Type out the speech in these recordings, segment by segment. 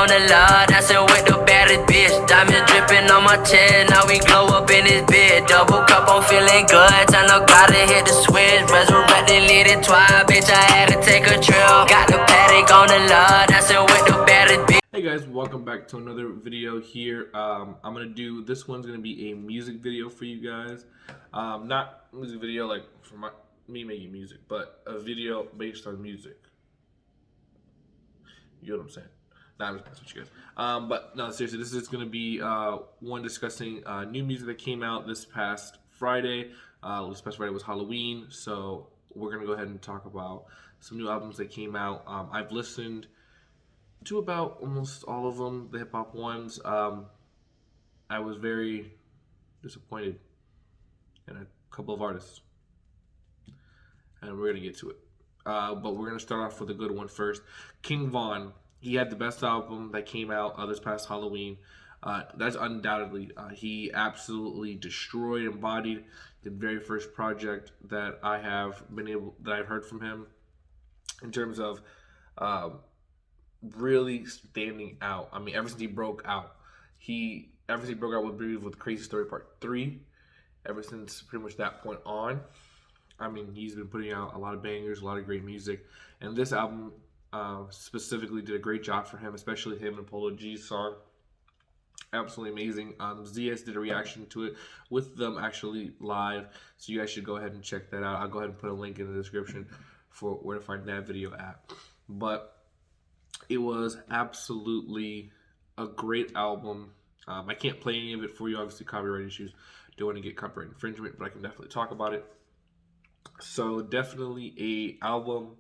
on the lot, dancing with the baddest bitch. Diamonds dripping on my chest, now we glow up in this bed. Double cup, I'm feeling good, time to gotta hit the switch. Resurrected, lit it twice, bitch, I had to take a trip. Got the paddock on the lot, dancing with the baddest bitch. Hey guys, welcome back to another video here. I'm gonna do, this one's gonna be a music video for you guys. Not a music video like for me making music, but a video based on music. You know what I'm saying? Nah, I'm just messing with you guys. But no, seriously, this is gonna be one discussing new music that came out this past Friday. This past Friday was Halloween, so we're gonna go ahead and talk about some new albums that came out. I've listened to about almost all of them, the hip hop ones. I was very disappointed in a couple of artists, and we're gonna get to it. But we're gonna start off with a good one first. King Von. He had the best album that came out this past Halloween. That's undoubtedly. He absolutely destroyed, embodied the very first project that I've heard from him in terms of really standing out. I mean, ever since he broke out with Crazy Story Part 3, ever since pretty much that point on, I mean, he's been putting out a lot of bangers, a lot of great music, and this album specifically did a great job for him, especially him and Polo G's song. Absolutely amazing. ZS did a reaction to it with them actually live, so you guys should go ahead and check that out. I'll go ahead and put a link in the description for where to find that video at. But it was absolutely a great album. I can't play any of it for you, obviously copyright issues. Don't want to get copyright infringement, but I can definitely talk about it. So definitely a album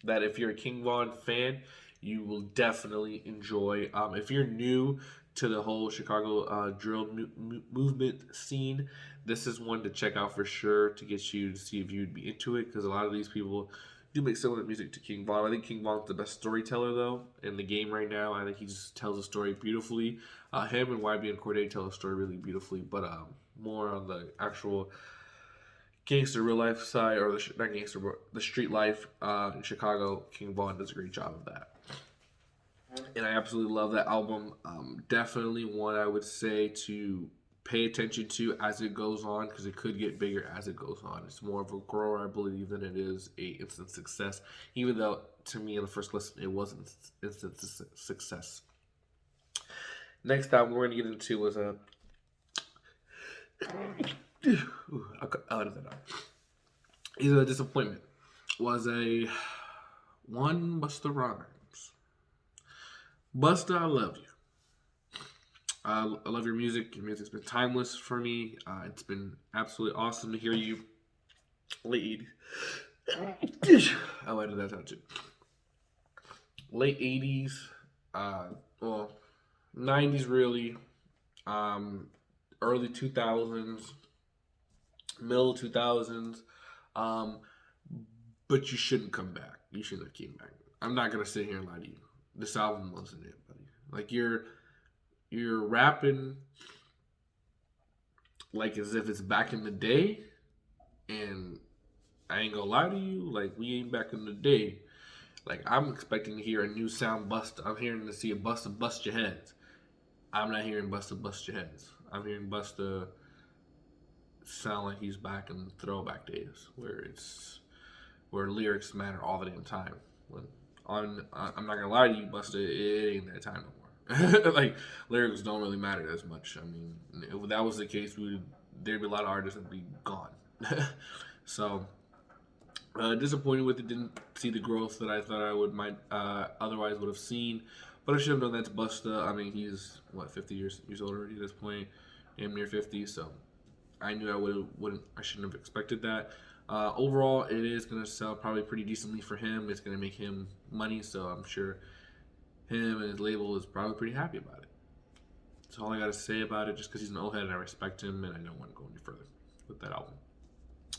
that if you're a King Von fan, you will definitely enjoy. If you're new to the whole Chicago drill movement scene, this is one to check out for sure, to get you to see if you'd be into it, because a lot of these people do make similar music to King Von. I think King Von's the best storyteller though in the game right now. I think he just tells a story beautifully. Him and YB and Cordae tell a story really beautifully, but more on the actual gangster real life side, or not gangster, but the street life in Chicago. King Von does a great job of that, and I absolutely love that album. Definitely one I would say to pay attention to as it goes on, because it could get bigger as it goes on. It's more of a grower, I believe, than it is a instant success, even though to me in the first listen it wasn't instant success. Next album we're going to get into was a I'll edit that out. Is a disappointment. Was a one Busta Rhymes. Busta, I love you. I love your music. Your music's been timeless for me. It's been absolutely awesome to hear you. Late 80s. I'll edit that out too. Late 80s. Well, 90s really. Early 2000s. Middle 2000s. But you shouldn't come back. You shouldn't have came back. I'm not going to sit here and lie to you. This album wasn't it, buddy. Like, you're rapping like as if it's back in the day, and I ain't gonna lie to you, like, we ain't back in the day. Like, I'm expecting to hear a new sound Busta. I'm hearing to see a Busta bust your heads. I'm not hearing Busta bust your heads. I'm hearing Busta sound like he's back in throwback days, where lyrics matter all the damn time. I'm not gonna lie to you, Busta, it ain't that time no more. Like, lyrics don't really matter as much. I mean, if that was the case, there'd be a lot of artists that'd be gone. So disappointed with it. Didn't see the growth that I thought I otherwise would have seen. But I should have done that to Busta. I mean, he's 50 years old already at this point, damn near 50. So I knew I shouldn't have expected that. Overall, it is gonna sell probably pretty decently for him. It's gonna make him money, so I'm sure him and his label is probably pretty happy about it. That's all I gotta say about it, just because he's an old head and I respect him, and I don't want to go any further with that album.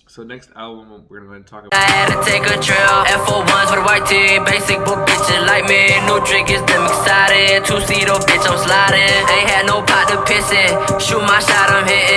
So next album we're gonna go ahead and talk about. I had to take a trip. F41s for the white tee. Basic book bitches like me. No drink is them excited. 2-seater bitch, I'm sliding. Ain't had no pot to piss in. Shoot my shot, I'm hitting.